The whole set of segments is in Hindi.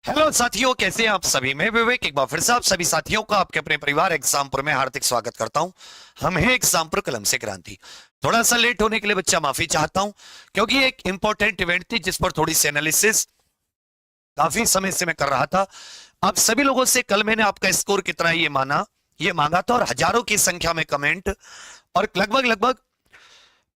हेलो साथियों, कैसे हैं आप सभी। मैं विवेक एक बार फिर से आप सभी साथियों का आपके अपने परिवार एग्जामपुर में हार्दिक स्वागत करता हूं। हम हैं एग्जामपुर कलम से क्रांति। थोड़ा सा लेट होने के लिए बच्चा माफी चाहता हूं, क्योंकि एक इंपॉर्टेंट इवेंट थी जिस पर थोड़ी सी एनालिसिस काफी समय से मैं कर रहा था। आप सभी लोगों से कल मैंने आपका स्कोर कितना है ये मांगा था, और हजारों की संख्या में कमेंट और लगभग लगभग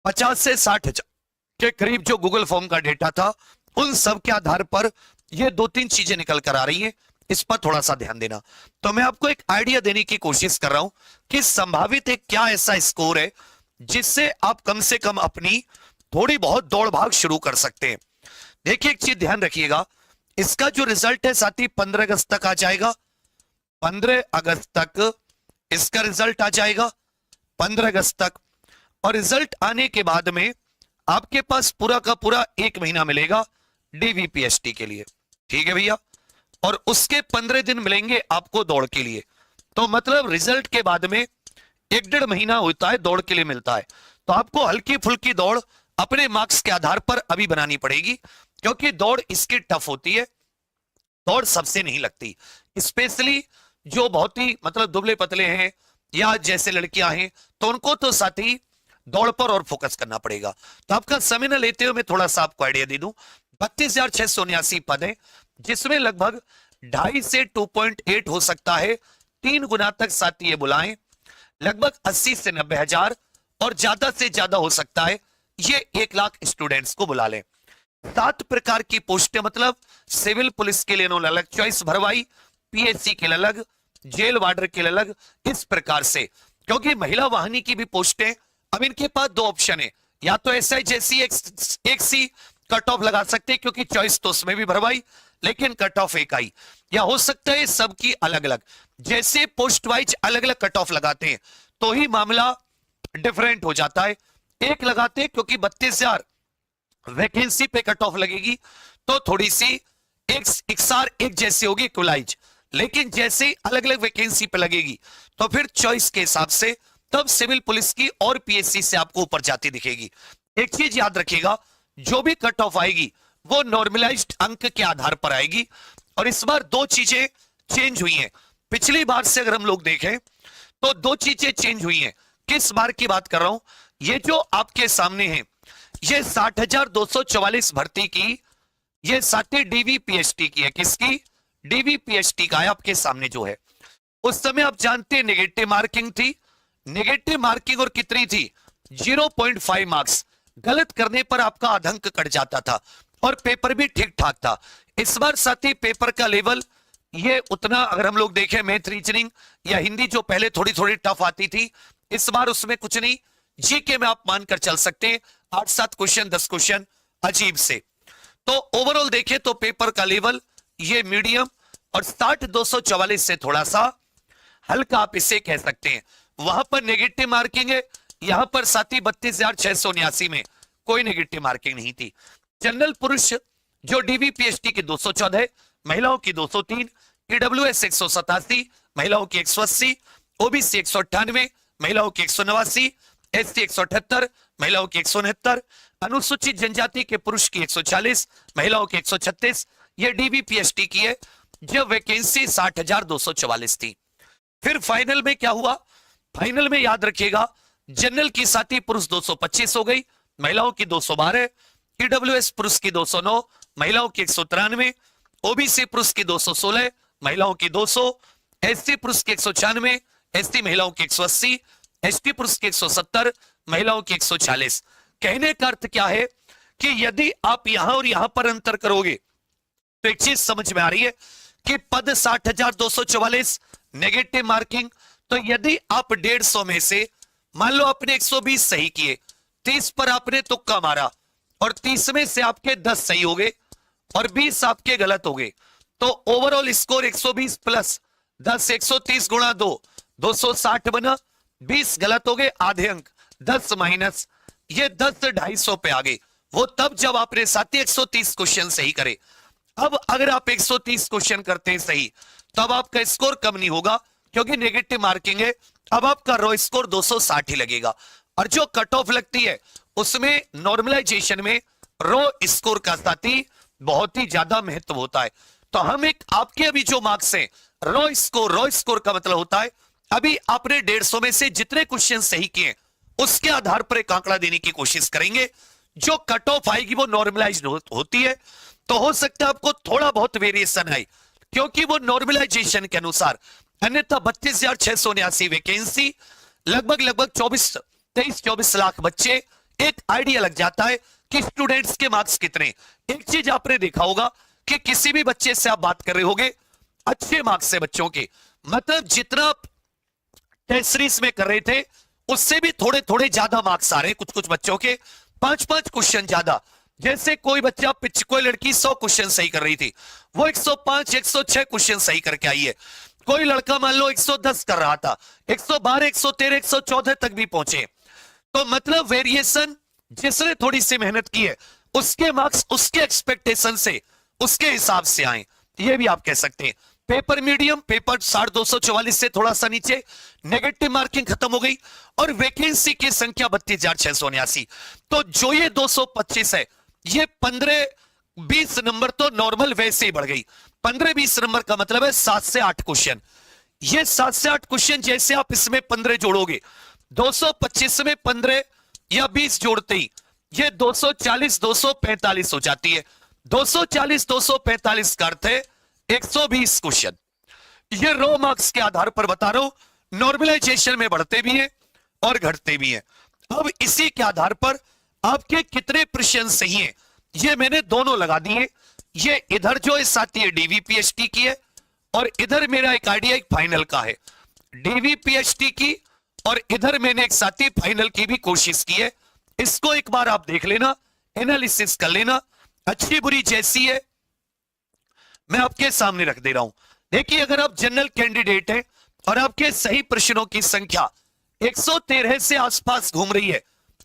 50 से 60 हजार के करीब जो गूगल फॉर्म का डेटा था, उन सब के आधार पर ये दो तीन चीजें निकल कर आ रही हैं। इस पर थोड़ा सा ध्यान देना। तो मैं आपको एक आइडिया देने की कोशिश कर रहा हूं कि संभावित एक क्या ऐसा स्कोर है जिससे आप कम से कम अपनी थोड़ी बहुत दौड़ भाग शुरू कर सकते हैं। देखिए, एक चीज ध्यान रखिएगा, इसका जो रिजल्ट है साथी 15 अगस्त तक आ जाएगा। 15 अगस्त तक इसका रिजल्ट आ जाएगा, 15 अगस्त तक। और रिजल्ट आने के बाद में आपके पास पूरा का पूरा एक महीना मिलेगा डीवीपीएसटी के लिए। ठीक है भैया। और उसके 15 दिन मिलेंगे आपको दौड़ के लिए। तो मतलब रिजल्ट के बाद में 1-1.5 महीना होता है दौड़ के लिए मिलता है। तो आपको हल्की फुल्की दौड़ अपने मार्क्स के आधार पर अभी बनानी पड़ेगी, क्योंकि दौड़ इसकी टफ होती है। दौड़ सबसे नहीं लगती, स्पेशली जो बहुत ही मतलब दुबले पतले हैं या जैसे लड़कियां हैं, तो उनको तो साथ ही दौड़ पर और फोकस करना पड़ेगा। तो आपका समय न लेते हुए मैं थोड़ा सा आपको आइडिया दे दूं। 32,679 पद है, जिसमें लगभग 2.5 से 2.8 हो सकता है 3 गुना तक साथी ये बुलाएं। लगभग 80 से 90 हजार और ज्यादा से ज्यादा हो सकता है ये 1 लाख स्टूडेंट्स को बुला लें। 7 प्रकार की पोस्टें, मतलब सिविल पुलिस के लिए इन्होंने अलग चॉइस भरवाई, पीएससी के लिए अलग, जेल वार्डर के लिए अलग, इस प्रकार से। क्योंकि महिला वाहिनी की भी पोस्टें, अब इनके पास 2 ऑप्शन है, या तो एसआई जैसी एक सी कट ऑफ लगा सकते हैं, क्योंकि चॉइस तो उसमें भी भरवाई लेकिन कट ऑफ एक आई, या हो सकता है सबकी अलग अलग। जैसे पोस्ट वाइज अलग अलग कट ऑफ लगाते हैं तो ही मामला डिफरेंट हो जाता है। एक लगाते हैं क्योंकि 32,000 वैकेंसी पे कट ऑफ लगेगी, तो थोड़ी सी एक जैसी होगी, इक्वलाइज। लेकिन जैसे अलग अलग वैकेंसी पे लगेगी तो फिर चॉइस के हिसाब से तब सिविल पुलिस की और पीएससी से आपको ऊपर जाती दिखेगी। एक चीज याद रखिएगा, जो भी कट ऑफ आएगी वो नॉर्मलाइज्ड अंक के आधार पर आएगी। और इस बार 2 चीजें चेंज हुई हैं। पिछली बार से अगर हम लोग देखें तो 2 चीजें चेंज हुई हैं। किस बार की बात कर रहा हूं, ये जो आपके सामने है, ये 60,244 भर्ती की, ये साथी डीवीपीएसटी की है। किसकी? डीवीपीएसटी का है आपके सामने जो है। उस समय आप जानते हैं नेगेटिव मार्किंग थी। नेगेटिव मार्किंग और कितनी थी? 0.5 मार्क्स। गलत करने पर आपका आधंक कट जाता था और पेपर भी ठीक ठाक था। इस बार साथी पेपर का लेवल ये उतना, अगर हम लोग देखें मैथ, रीजनिंग या हिंदी जो पहले थोड़ी थोड़ी टफ आती थी, इस बार उसमें कुछ नहीं। जीके में आप मानकर चल सकते हैं 8-7 क्वेश्चन, 10 क्वेश्चन अजीब से। तो ओवरऑल देखें तो पेपर का लेवल ये मीडियम, और 60,244 से थोड़ा सा हल्का आप इसे कह सकते हैं। वहां पर नेगेटिव मार्किंग है, यहां पर साथी 32,679 में कोई नेगेटिव मार्किंग नहीं थी। जनरल पुरुष जो डीवीपीएसटी की 214 है, महिलाओं की 203, ईडब्ल्यूएस 187, महिलाओं की 180, ओबीसी 198, महिलाओं की 189, एससी 178, महिलाओं की 169, अनुसूचित जनजाति के पुरुष की 140, महिलाओं की 136। ये डीवीपीएसटी की है, जब वैकेंसी 60,244 थी। फिर फाइनल में क्या हुआ? फाइनल में याद रखिएगा, जनरल की साथी पुरुष 225 हो गई, महिलाओं की 212, ईडब्ल्यूएस पुरुष की 209, महिलाओं की 193, ओबीसी पुरुष की 216, महिलाओं की 200, एससी पुरुष की 196, एसटी महिलाओं की 180, एसटी पुरुष की 170, महिलाओं की 140। कहने का अर्थ क्या है कि यदि आप यहां और यहां पर अंतर करोगे तो एक चीज समझ में आ रही है कि पद 60,244 नेगेटिव मार्किंग। तो यदि आप 150 में से मान लो आपने 120 सही किए, 30 पर आपने तुक्का मारा और 30 में से आपके 10 सही हो गए और 20 आपके गलत हो गए, तो ओवरऑल स्कोर 120 प्लस 10, 130 गुणा 2, 260 बना। 20 गलत हो गए, आधे अंक, 10 माइनस, ये 10 250 पे आ गए। वो तब जब आपने साथी 130 क्वेश्चन सही करे। अब अगर आप 130 क्वेश्चन करते हैं सही, तब आपका स्कोर कम नहीं होगा, क्योंकि नेगेटिव मार्किंग है। अब आपका रो स्कोर 260 ही लगेगा। और जो कट ऑफ लगती है उसमें नॉर्मलाइजेशन में रो स्कोर का साथी बहुत ही ज्यादा महत्व होता है। तो हम एक आपके अभी जो मार्क्स हैं रॉ स्कोर का मतलब होता है अभी आपने 150 में से जितने क्वेश्चन सही किए उसके आधार पर एक आंकड़ा देने की कोशिश करेंगे। जो कट ऑफ आएगी वो नॉर्मलाइज होती है, तो हो सकता है आपको थोड़ा बहुत वेरिएशन आए क्योंकि वो नॉर्मलाइजेशन के अनुसार, अन्यथा 32,679 वैकेंसी, लगभग 23-24 लाख बच्चे, एक आइडिया लग जाता है कि स्टूडेंट्स के मार्क्स कितने। एक चीज आपने देखा होगा कि किसी भी बच्चे से आप बात कर रहे होगे अच्छे मार्क्स से बच्चों के, मतलब जितना टेस्ट सीरीज में कर रहे थे उससे भी थोड़े थोड़े ज्यादा मार्क्स आ रहे हैं कुछ कुछ बच्चों के, 5-5 क्वेश्चन ज्यादा। जैसे कोई बच्चा कोई लड़की 100 क्वेश्चन सही कर रही थी, वो 105 106 क्वेश्चन सही करके आई है। कोई लड़का मान लो 110 कर रहा था, 112 113 114 तक भी पहुंचे। तो मतलब वेरिएशन, जिसने थोड़ी सी मेहनत की है उसके मार्क्स उसके एक्सपेक्टेशन से उसके हिसाब से आए, ये भी आप कह सकते हैं। पेपर मीडियम, पेपर 244 से थोड़ा सा नीचे, नेगेटिव मार्किंग खत्म हो गई और वैकेंसी की संख्या 32,679। तो जो ये 225 है, ये 15-20 नंबर तो नॉर्मल वैसे ही बढ़ गई। 15-20 नंबर का मतलब है 7 से 8 क्वेश्चन। ये 7 से 8 क्वेश्चन जैसे आप इसमें 15 जोड़ोगे, 225 में 15 या 20 जोड़ते ही ये 240 245 हो जाती है। 240 245 का अर्थ है 120 क्वेश्चन। ये रो मार्क्स के आधार पर बता रहा हूं, नॉर्मलाइजेशन में बढ़ते भी हैं और घटते भी हैं। अब इसी के आधार पर आपके कितने प्रश्न सही हैं ये मैंने दोनों लगा दिए। ये इधर जो है साथी है डीवीपीएचटी की है और इधर मेरा एक आइडिया एक फाइनल का है, डीवीपीएचटी की, और इधर मैंने एक साथी फाइनल की भी कोशिश की है। इसको एक बार आप देख लेना, एनालिसिस कर लेना, अच्छी बुरी जैसी है मैं आपके सामने रख दे रहा हूं। देखिए, अगर आप जनरल कैंडिडेट हैं और आपके सही प्रश्नों की संख्या 113 से आसपास घूम रही है,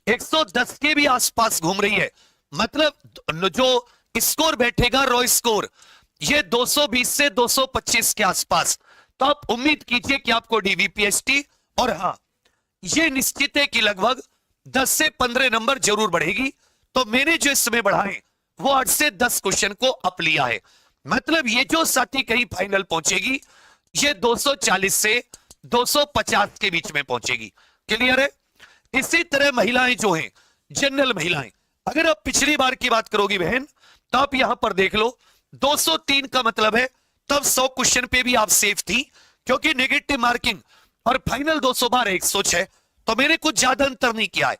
110 के भी आसपास घूम रही है, मतलब जो स्कोर बैठेगा रॉ स्कोर ये 220 से 225 के आसपास, तो आप उम्मीद कीजिए कि आपको डीवीपीएचटी, और हां ये निश्चित है कि लगभग 10 से 15 नंबर जरूर बढ़ेगी। तो मैंने जो इसमें बढ़ाए वो 8 से 10 क्वेश्चन को अप लिया है, मतलब ये जो साथी कहीं फाइनल पहुंचेगी ये 240 से 250 के बीच में पहुंचेगी। क्लियर है? इसी तरह महिलाएं जो हैं, जनरल महिलाएं, अगर आप पिछली बार की बात करोगी बहन तो आप यहां पर देख लो 203 का मतलब है तब 100 क्वेश्चन पे भी आप सेफ थी क्योंकि नेगेटिव मार्किंग, और फाइनल 212 106, तो मैंने कुछ ज्यादा अंतर नहीं किया है।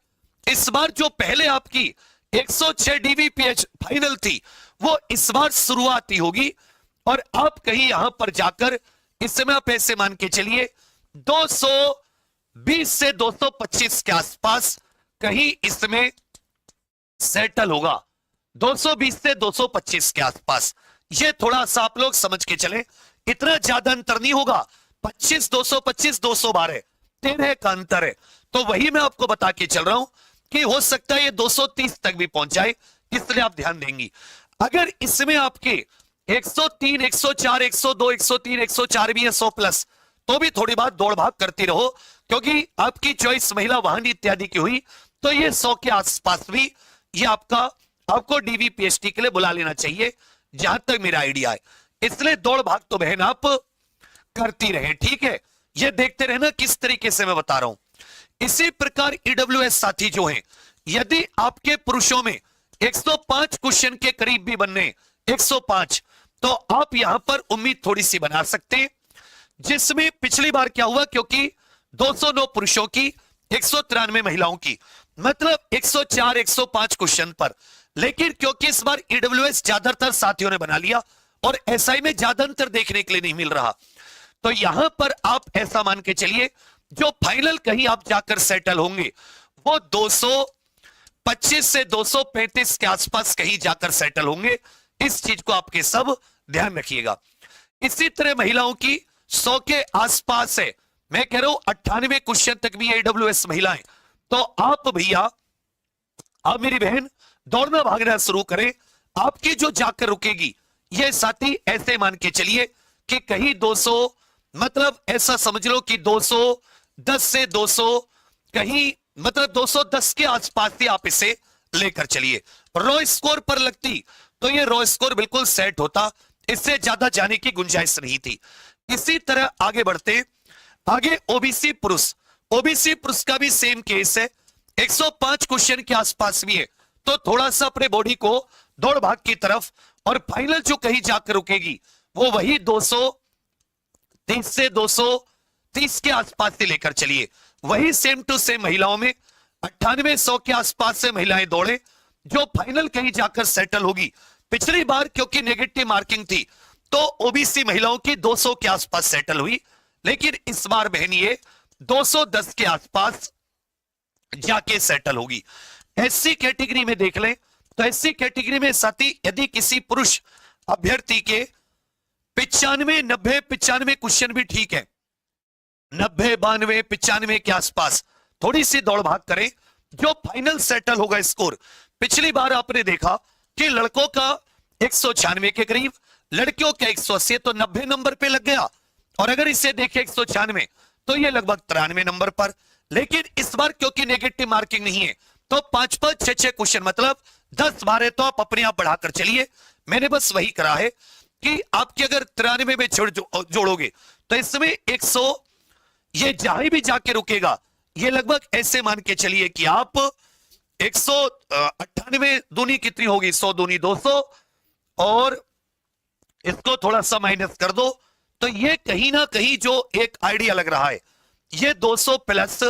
इस बार जो पहले आपकी 106 डीवीपीएच फाइनल थी वो इस बार शुरुआती होगी, और आप कहीं यहां पर जाकर इस समय आप ऐसे मान के चलिए 220 से 225 के आसपास कहीं इसमें सेटल होगा, 220 से 225 के आसपास। ये थोड़ा सा आप लोग समझ के चले, इतना ज्यादा अंतर नहीं होगा, 25 225 212 13 का अंतर है। तो वही मैं आपको बता के चल रहा हूं कि हो सकता है ये 230 तक भी पहुंच जाए, इसलिए आप ध्यान देंगी। अगर इसमें आपके 103 104 102 103 104 भी है 100 प्लस, तो भी थोड़ी बात दौड़ भाग करती रहो क्योंकि आपकी चॉइस महिला वाहन इत्यादि की हुई, तो ये 100 के आसपास भी ये आपको डीवीपीएचटी के लिए बुला लेना चाहिए, जहां तक मेरा आइडिया है। इसलिए दौड़ भाग तो बहन आप करती रहे, ठीक है? ये देखते रहना किस तरीके से मैं बता रहा हूं। इसी प्रकार ईडब्ल्यूएस साथी जो हैं, यदि आपके पुरुषों में 105 क्वेश्चन के करीब भी बनने 105, तो आप यहां पर उम्मीद थोड़ी सी बना सकते हैं, जिसमें पिछली बार क्या हुआ, क्योंकि 209 पुरुषों की 193 महिलाओं की, मतलब 104 105 क्वेश्चन पर, लेकिन क्योंकि इस बार ईडब्ल्यूएस ज्यादातर साथियों ने बना लिया और एसआई में ज्यादा अंतर देखने के लिए नहीं मिल रहा, तो यहां पर आप ऐसा मान के चलिए जो फाइनल कहीं आप जाकर सेटल होंगे वो 225 से 235 के आसपास कहीं जाकर सेटल होंगे। इस चीज को आपके सब ध्यान रखिएगा। इसी तरह महिलाओं की 100 के आसपास है, मैं कह रहा हूं 98 क्वेश्चन तक भी ईडब्ल्यूएस महिलाएं, तो आप भैया, आप मेरी बहन दौड़ना भागना शुरू करें, आपकी जो जाकर रुकेगी ये साथी ऐसे मान के चलिए कि कहीं 200, मतलब ऐसा समझ लो कि 210 से 200 कहीं, मतलब 210 के आसपास ही आप इसे लेकर चलिए। रॉ स्कोर पर लगती तो ये रॉ स्कोर बिल्कुल सेट होता, इससे ज्यादा जाने की गुंजाइश नहीं थी। इसी तरह आगे बढ़ते, आगे ओबीसी पुरुष का भी सेम केस है, 105 क्वेश्चन के आसपास भी है। तो थोड़ा सा अपने बॉडी को दौड़ भाग की तरफ, और फाइनल जो कहीं जाकर रुकेगी वो वही 230 से 230 के आसपास से लेकर चलिए। वही सेम टू सेम महिलाओं में 98-100 के आसपास से महिलाएं दौड़े, जो फाइनल कहीं जाकर सेटल होगी। पिछली बार क्योंकि नेगेटिव मार्किंग थी तो ओबीसी महिलाओं की 200 के आसपास सेटल हुई, लेकिन इस बार बहन ये 210 के आसपास जाके सेटल होगी। एससी कैटेगरी में देख लें तो एससी कैटेगरी में साथी यदि किसी पुरुष अभ्यर्थी के 95, 90, 95 क्वेश्चन भी ठीक है, 90, 92, 95 के आसपास थोड़ी सी दौड़ भाग करें, जो फाइनल सेटल होगा स्कोर। पिछली बार आपने देखा कि लड़कों का 196 के करीब, लड़कियों का 180, तो 90 नंबर पे लग गया। और अगर इसे देखें 196 तो ये लगभग 93 नंबर पर। लेकिन इस बार क्योंकि नेगेटिव मार्किंग नहीं है तो 5-5, 6-6 क्वेश्चन मतलब 10-12 तो आप अपने आप बढ़ाकर चलिए। मैंने बस वही करा है कि आपके अगर 93 में जोड़ोगे तो इसमें 100 ये जहां भी जाके रुकेगा, ये लगभग ऐसे मान के चलिए कि आप 198 दूनी कितनी होगी, 100 दूनी 200, और इसको थोड़ा सा माइनस कर दो तो ये कहीं ना कहीं जो एक आइडिया लग रहा है ये 200 प्लस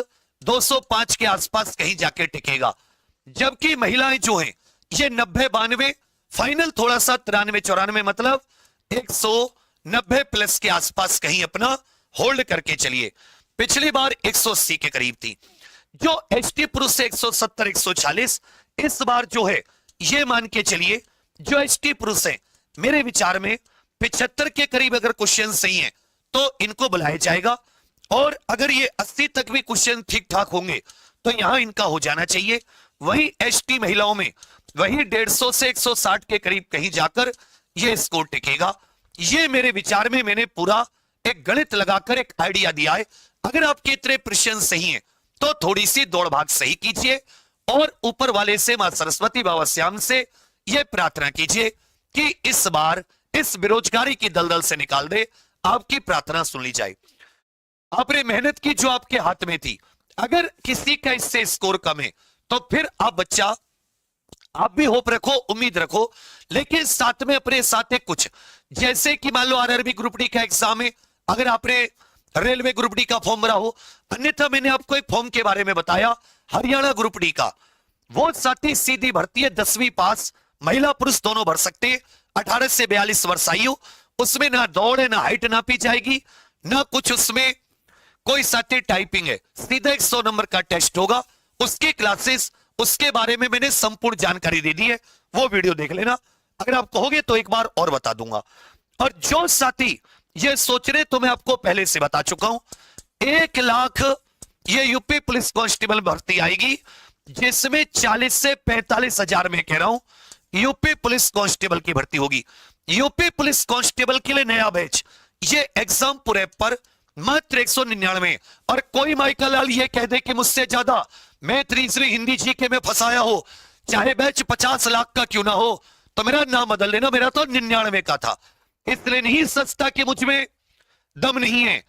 205 के आसपास कहीं जाके टिकेगा। जबकि महिलाएं जो हैं ये 90, 92, फाइनल थोड़ा सा 93, 94 मतलब 190 प्लस के आसपास कहीं अपना होल्ड करके चलिए। पिछली बार 180 के करीब थी। जो एसटी पुरुष से 170, 140, इस बार जो है ये मान के चलिए जो एसटी पुरुष है मेरे विचार में 75 के करीब अगर क्वेश्चन सही है तो इनको बुलाया जाएगा। और अगर ये 80 तक भी क्वेश्चन ठीक ठाक होंगे तो यहां इनका हो जाना चाहिए। वही एसटी महिलाओं में वही 150 से 160 के करीब कहीं जाकर ये स्कोर टिकेगा। ये मेरे विचार में मैंने पूरा एक गणित लगाकर एक आइडिया दिया है। अगर आपके इतने प्रश्न सही हैं तो थोड़ी सी दौड़ भाग सही कीजिए और ऊपर वाले से मां सरस्वती बाबा श्याम से यह प्रार्थना कीजिए कि इस बार इस बेरोजगारी की दलदल से निकाल दे। आपकी प्रार्थना सुन ली जाए। आपने मेहनत की जो आपके हाथ में थी, अगर किसी का इससे स्कोर कम है तो फिर आप बच्चा आप भी होप रखो, उम्मीद रखो, लेकिन साथ में अपने साथ एक कुछ, जैसे कि मान लो आरआरबी ग्रुप डी का एग्जाम है, अगर आपने रेलवे ग्रुप डी का फॉर्म भरा हो, अन्यथा मैंने आपको एक फॉर्म के बारे में बताया हरियाणा ग्रुप डी का, वो साथी सीधी भर्ती है, 10वीं पास, महिला पुरुष दोनों भर सकते हैं, 18 से 42 वर्ष आयु। उसमें ना दौड़ है, ना हाइट नापी जाएगी, ना कुछ उसमें कोई साथी टाइपिंग है, सीधा 100 नंबर का टेस्ट होगा। उसके क्लासेस, उसके बारे में मैंने संपूर्ण जानकारी दे दी है, वो वीडियो देख लेना। अगर आप कहोगे तो एक बार और बता दूंगा। और जो साथी ये सोच रहे, तो मैं आपको पहले से बता चुका हूं, 1 लाख ये यूपी पुलिस कांस्टेबल भर्ती आएगी, जिसमें 40 से 45 हजार में कह रहा हूं यूपी पुलिस कांस्टेबल की भर्ती होगी। यूपी पुलिस कांस्टेबल के लिए नया बैच, ये एग्जाम पूरे पर मात्र 199। और कोई माइकल लाल ये कह दे कि मुझसे ज्यादा मैथ, रीजनिंग, हिंदी, जीके में फंसाया हो, चाहे बैच 50 लाख का क्यों ना हो, तो मेरा नाम बदल लेना, मेरा तो 99 का था। इसलिए नहीं सस्ता कि मुझ में दम नहीं है,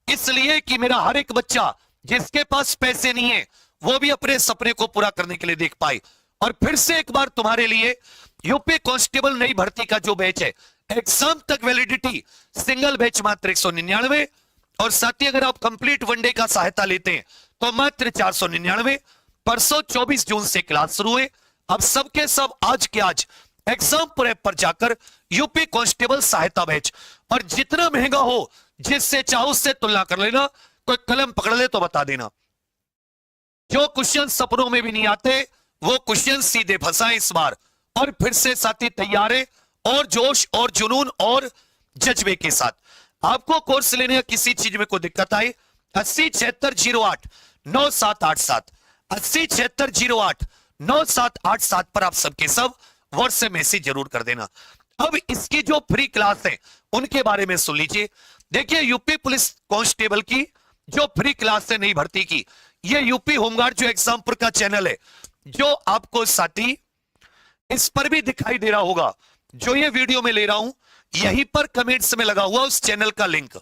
इसलिए कि मेरा हर एक बच्चा जिसके पास पैसे नहीं है वो भी अपने सपने को पूरा करने के लिए देख पाए। और फिर से एक बार तुम्हारे लिए यूपी कांस्टेबल नई भर्ती का जो बैच है, एग्जाम तक वैलिडिटी, सिंगल बैच मात्र 199। और साथ ही अगर आप कंप्लीट वनडे का सहायता लेते हैं तो मात्र 499। परसों 24 जून से क्लास शुरू है। अब सबके सब आज के आज एग्जाम प्रेप पर जाकर यूपी कांस्टेबल सहायता बैच, और जितना महंगा हो जिससे चाहो उससे तुलना कर लेना। कोई कलम पकड़ ले तो बता देना। जो क्वेश्चन सपनों में भी नहीं आते वो क्वेश्चन सीधे फंसाए इस बार। और फिर से साथी तैयार है, और जोश और जुनून और जज्बे के साथ। आपको कोर्स लेने या किसी चीज में कोई दिक्कत आए, 8076089787, 8076089787 पर आप सबके सब व्हाट्सएप मैसेज जरूर कर देना। अब इसकी जो फ्री क्लास है उनके बारे में सुन लीजिए। देखिए, यूपी पुलिस कांस्टेबल की जो फ्री क्लास है नई भर्ती की, ये यूपी होमगार्ड जो एग्जामपुर का चैनल है, जो आपको साथी इस पर भी दिखाई दे रहा होगा, जो ये वीडियो में ले रहा हूं, यहीं पर कमेंट्स में लगा हुआ उस चैनल का लिंक,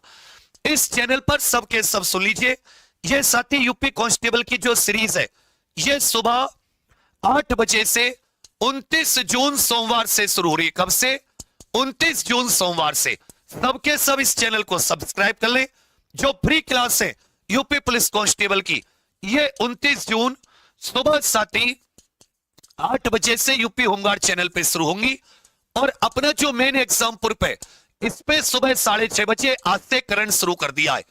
इस चैनल पर सबके सब सुन लीजिए। यह साथी यूपी कांस्टेबल की जो सीरीज है, यह सुबह 8 बजे से 29 जून सोमवार से शुरू हो रही है। कब से? 29 जून सोमवार से। सबके सब इस चैनल को सब्सक्राइब कर लें। जो फ्री क्लास है यूपी पुलिस कांस्टेबल की, ये 29 जून सुबह साथी 8 बजे से यूपी होमगार्ड चैनल पे शुरू होंगी। और अपना जो मेन एग्जाम पूर्व है, इस पे सुबह 6:30 बजे आज से करंट शुरू कर दिया है।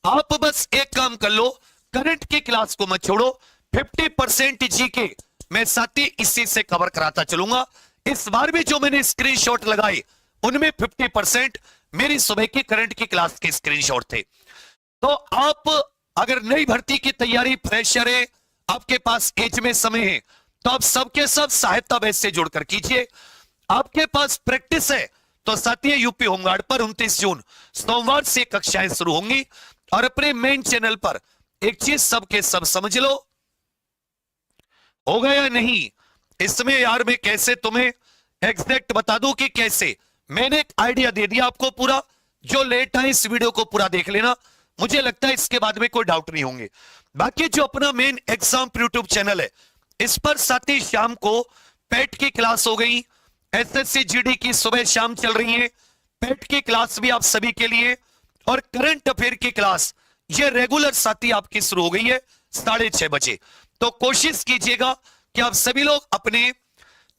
आप बस एक काम कर लो, करंट की क्लास को मत छोड़ो। 50% जीके मैं साथी इसी से कवर कराता चलूंगा। इस बार भी जो मैंने स्क्रीनशॉट लगाए, उनमें 50% मेरी सुबह की करंट की क्लास के स्क्रीनशॉट थे। तो आप अगर नई भर्ती की तैयारी, फ्रेशर है, आपके पास एज में समय है, तो आप सबके सब सहायता बैच से जुड़कर कीजिए। आपके पास प्रैक्टिस है तो साथी यूपी होमगार्ड पर 29 जून सोमवार से कक्षाएं शुरू होंगी। और अपने मेन चैनल पर एक चीज सबके सब समझ लो, हो गया नहीं इसमें यार, मैं कैसे तुम्हें एग्जैक्ट बता दूं कि कैसे। मैंने एक आइडिया दे दिया आपको पूरा। जो लेट है इस वीडियो को पूरा देख लेना, मुझे लगता है इसके बाद में कोई डाउट नहीं होंगे। बाकी जो अपना मेन एग्जाम यूट्यूब चैनल है, इस पर साथी शाम को पेट की क्लास हो गई, एसएससी जीडी की सुबह शाम चल रही है, पेट की क्लास भी आप सभी के लिए, और करंट अफेयर की क्लास ये रेगुलर साथी आपकी शुरू हो गई है 6:30 बजे। तो कोशिश कीजिएगा कि आप सभी लोग अपने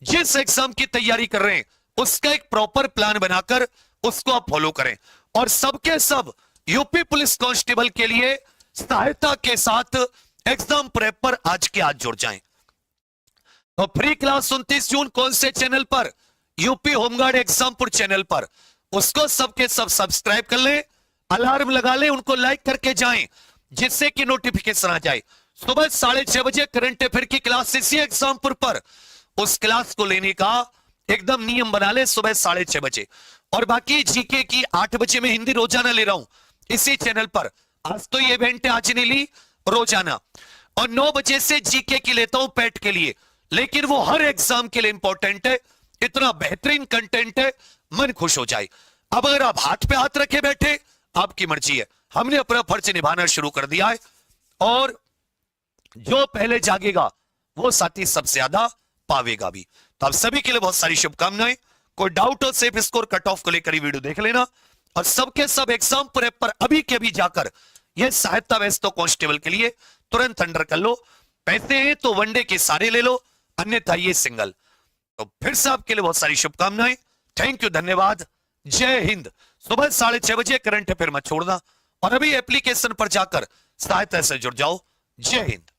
जिस एग्जाम की तैयारी कर रहे हैं उसका एक प्रॉपर प्लान बनाकर उसको आप फॉलो करें। और सबके सब यूपी पुलिस कांस्टेबल के लिए सहायता के साथ एग्जाम प्रेप पर आज के आज जुड़ जाएं। तो फ्री क्लास 29 जून कौन से चैनल पर? यूपी होमगार्ड एग्जामपुर चैनल पर। उसको सबके सब सब्सक्राइब कर ले, अलार्म लगा ले, उनको लाइक करके जाएं, जिससे कि नोटिफिकेशन आ जाए। सुबह 6:30 बजे करंट अफेयर की क्लास इसी एग्जामपुर पर, उस क्लास को लेने का एकदम नियम बना ले सुबह 6:30 बजे। और बाकी जीके की 8 बजे में हिंदी रोजाना ले रहा हूं इसी चैनल पर। आज तो ये इवेंट है, आज नहीं ली, रोजाना। और 9 बजे से जीके की लेता हूं पेट के लिए, लेकिन वो हर एग्जाम के लिए इंपॉर्टेंट है। इतना बेहतरीन कंटेंट है, मन खुश हो जाए। अब अगर आप हाथ पे हाथ रखे बैठे, आपकी मर्जी है। हमने अपना फर्ज निभाना शुरू कर दिया है, और जो पहले जागेगा वो साथी सबसे ज्यादा पावेगा भी। तो आप सभी के लिए बहुत सारी शुभकामनाएं। कोई डाउट हो सिर्फ स्कोर कट ऑफ को लेकर ही वीडियो देख लेना। और सबके सब एग्जाम प्रेप पर अभी के अभी जाकर यह सहायता वैसे तो कांस्टेबल के लिए तुरंत अंडर कर लो। पैसे हैं तो वनडे के सारे ले लो, अन्यथा ये सिंगल। तो फिर से आपके लिए बहुत सारी शुभकामनाएं। थैंक यू, धन्यवाद, जय हिंद। सुबह 6:30 बजे करंट अफेयर मत छोड़ना, और अभी एप्लीकेशन पर जाकर सहायता से जुड़ जाओ। जय हिंद।